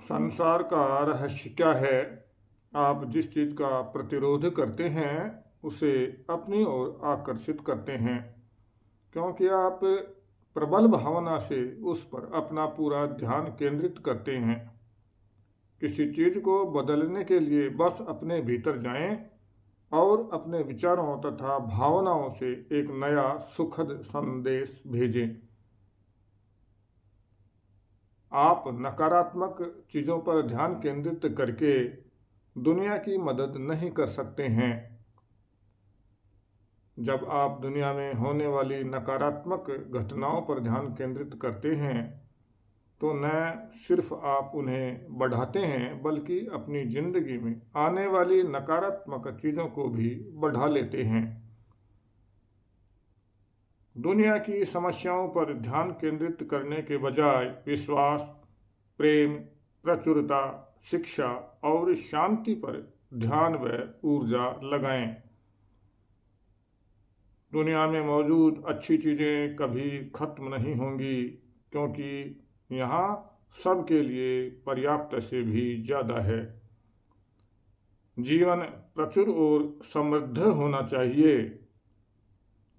संसार का रहस्य क्या है? आप जिस चीज का प्रतिरोध करते हैं उसे अपनी ओर आकर्षित करते हैं, क्योंकि आप प्रबल भावना से उस पर अपना पूरा ध्यान केंद्रित करते हैं। किसी चीज को बदलने के लिए बस अपने भीतर जाएं और अपने विचारों तथा भावनाओं से एक नया सुखद संदेश भेजें। आप नकारात्मक चीजों पर ध्यान केंद्रित करके दुनिया की मदद नहीं कर सकते हैं। जब आप दुनिया में होने वाली नकारात्मक घटनाओं पर ध्यान केंद्रित करते हैं तो न सिर्फ आप उन्हें बढ़ाते हैं बल्कि अपनी जिंदगी में आने वाली नकारात्मक चीजों को भी बढ़ा लेते हैं। दुनिया की समस्याओं पर ध्यान केंद्रित करने के बजाय विश्वास, प्रेम, प्रचुरता, शिक्षा और शांति पर ध्यान व ऊर्जा लगाएं। दुनिया में मौजूद अच्छी चीज़ें कभी खत्म नहीं होंगी, क्योंकि यहाँ सबके लिए पर्याप्त से भी ज़्यादा है। जीवन प्रचुर और समृद्ध होना चाहिए।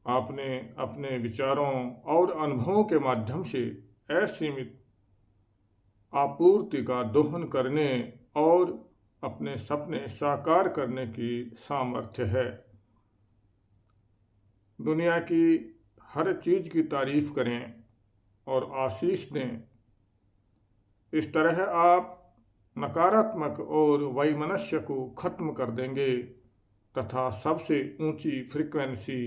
आपने अपने विचारों और अनुभवों के माध्यम से असीमित आपूर्ति का दोहन करने और अपने सपने साकार करने की सामर्थ्य है। दुनिया की हर चीज की तारीफ करें और आशीष दें। इस तरह आप नकारात्मक और वैमनस्य को खत्म कर देंगे तथा सबसे ऊंची फ्रीक्वेंसी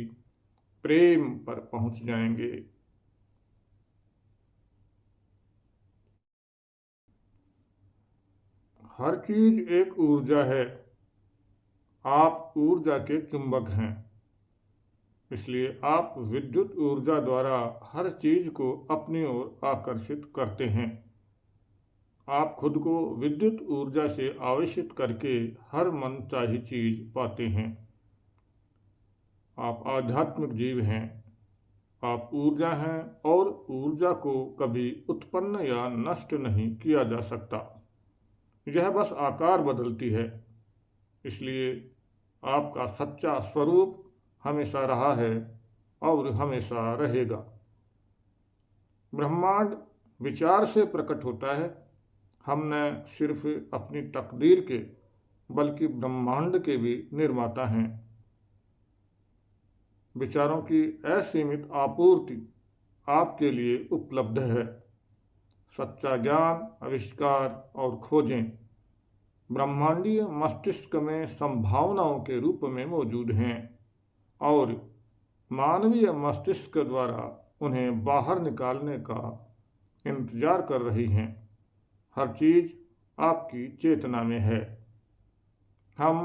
प्रेम पर पहुंच जाएंगे। हर चीज एक ऊर्जा है। आप ऊर्जा के चुंबक हैं, इसलिए आप विद्युत ऊर्जा द्वारा हर चीज को अपनी ओर आकर्षित करते हैं। आप खुद को विद्युत ऊर्जा से आवेशित करके हर मनचाही चीज पाते हैं। आप आध्यात्मिक जीव हैं। आप ऊर्जा हैं और ऊर्जा को कभी उत्पन्न या नष्ट नहीं किया जा सकता। यह बस आकार बदलती है। इसलिए आपका सच्चा स्वरूप हमेशा रहा है और हमेशा रहेगा। ब्रह्मांड विचार से प्रकट होता है। हम न सिर्फ अपनी तकदीर के बल्कि ब्रह्मांड के भी निर्माता हैं। विचारों की असीमित आपूर्ति आपके लिए उपलब्ध है। सच्चा ज्ञान, आविष्कार और खोजें ब्रह्मांडीय मस्तिष्क में संभावनाओं के रूप में मौजूद हैं और मानवीय मस्तिष्क द्वारा उन्हें बाहर निकालने का इंतजार कर रही हैं। हर चीज आपकी चेतना में है। हम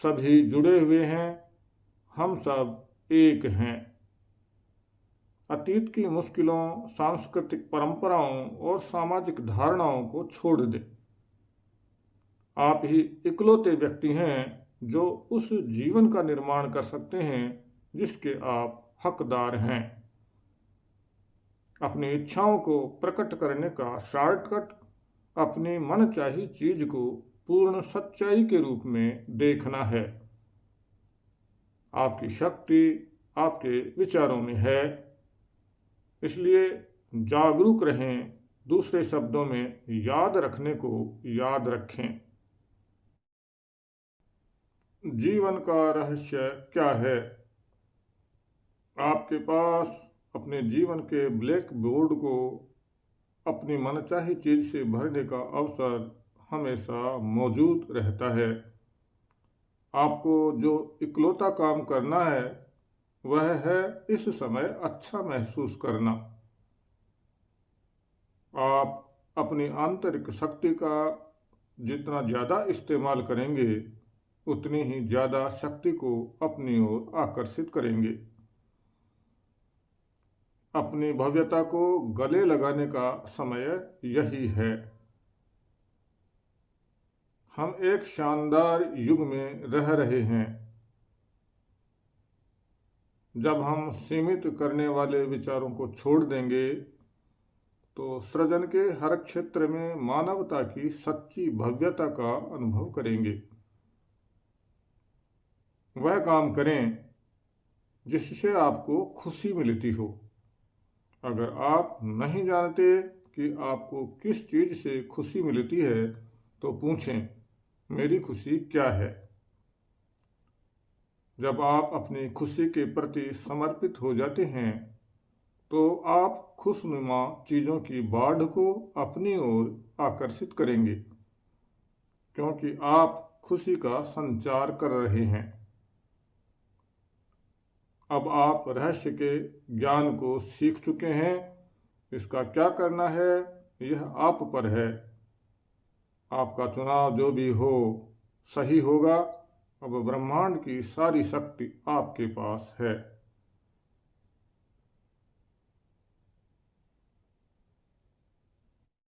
सभी जुड़े हुए हैं। हम सब एक हैं। अतीत की मुश्किलों, सांस्कृतिक परंपराओं और सामाजिक धारणाओं को छोड़ दें। आप ही इकलौते व्यक्ति हैं जो उस जीवन का निर्माण कर सकते हैं जिसके आप हकदार हैं। अपनी इच्छाओं को प्रकट करने का शॉर्टकट अपनी मनचाही चीज को पूर्ण सच्चाई के रूप में देखना है। आपकी शक्ति आपके विचारों में है, इसलिए जागरूक रहें। दूसरे शब्दों में याद रखने को याद रखें। जीवन का रहस्य क्या है? आपके पास अपने जीवन के ब्लैक बोर्ड को अपनी मनचाही चीज से भरने का अवसर हमेशा मौजूद रहता है। आपको जो इकलौता काम करना है वह है इस समय अच्छा महसूस करना। आप अपनी आंतरिक शक्ति का जितना ज़्यादा इस्तेमाल करेंगे उतनी ही ज़्यादा शक्ति को अपनी ओर आकर्षित करेंगे। अपनी भव्यता को गले लगाने का समय यही है। हम एक शानदार युग में रह रहे हैं जब हम सीमित करने वाले विचारों को छोड़ देंगे तो सृजन के हर क्षेत्र में मानवता की सच्ची भव्यता का अनुभव करेंगे। वह काम करें जिससे आपको खुशी मिलती हो। अगर आप नहीं जानते कि आपको किस चीज़ से खुशी मिलती है तो पूछें, मेरी खुशी क्या है? जब आप अपनी खुशी के प्रति समर्पित हो जाते हैं तो आप खुशनुमा चीज़ों की बाढ़ को अपनी ओर आकर्षित करेंगे, क्योंकि आप खुशी का संचार कर रहे हैं। अब आप रहस्य के ज्ञान को सीख चुके हैं। इसका क्या करना है यह आप पर है। आपका चुनाव जो भी हो सही होगा। अब ब्रह्मांड की सारी शक्ति आपके पास है।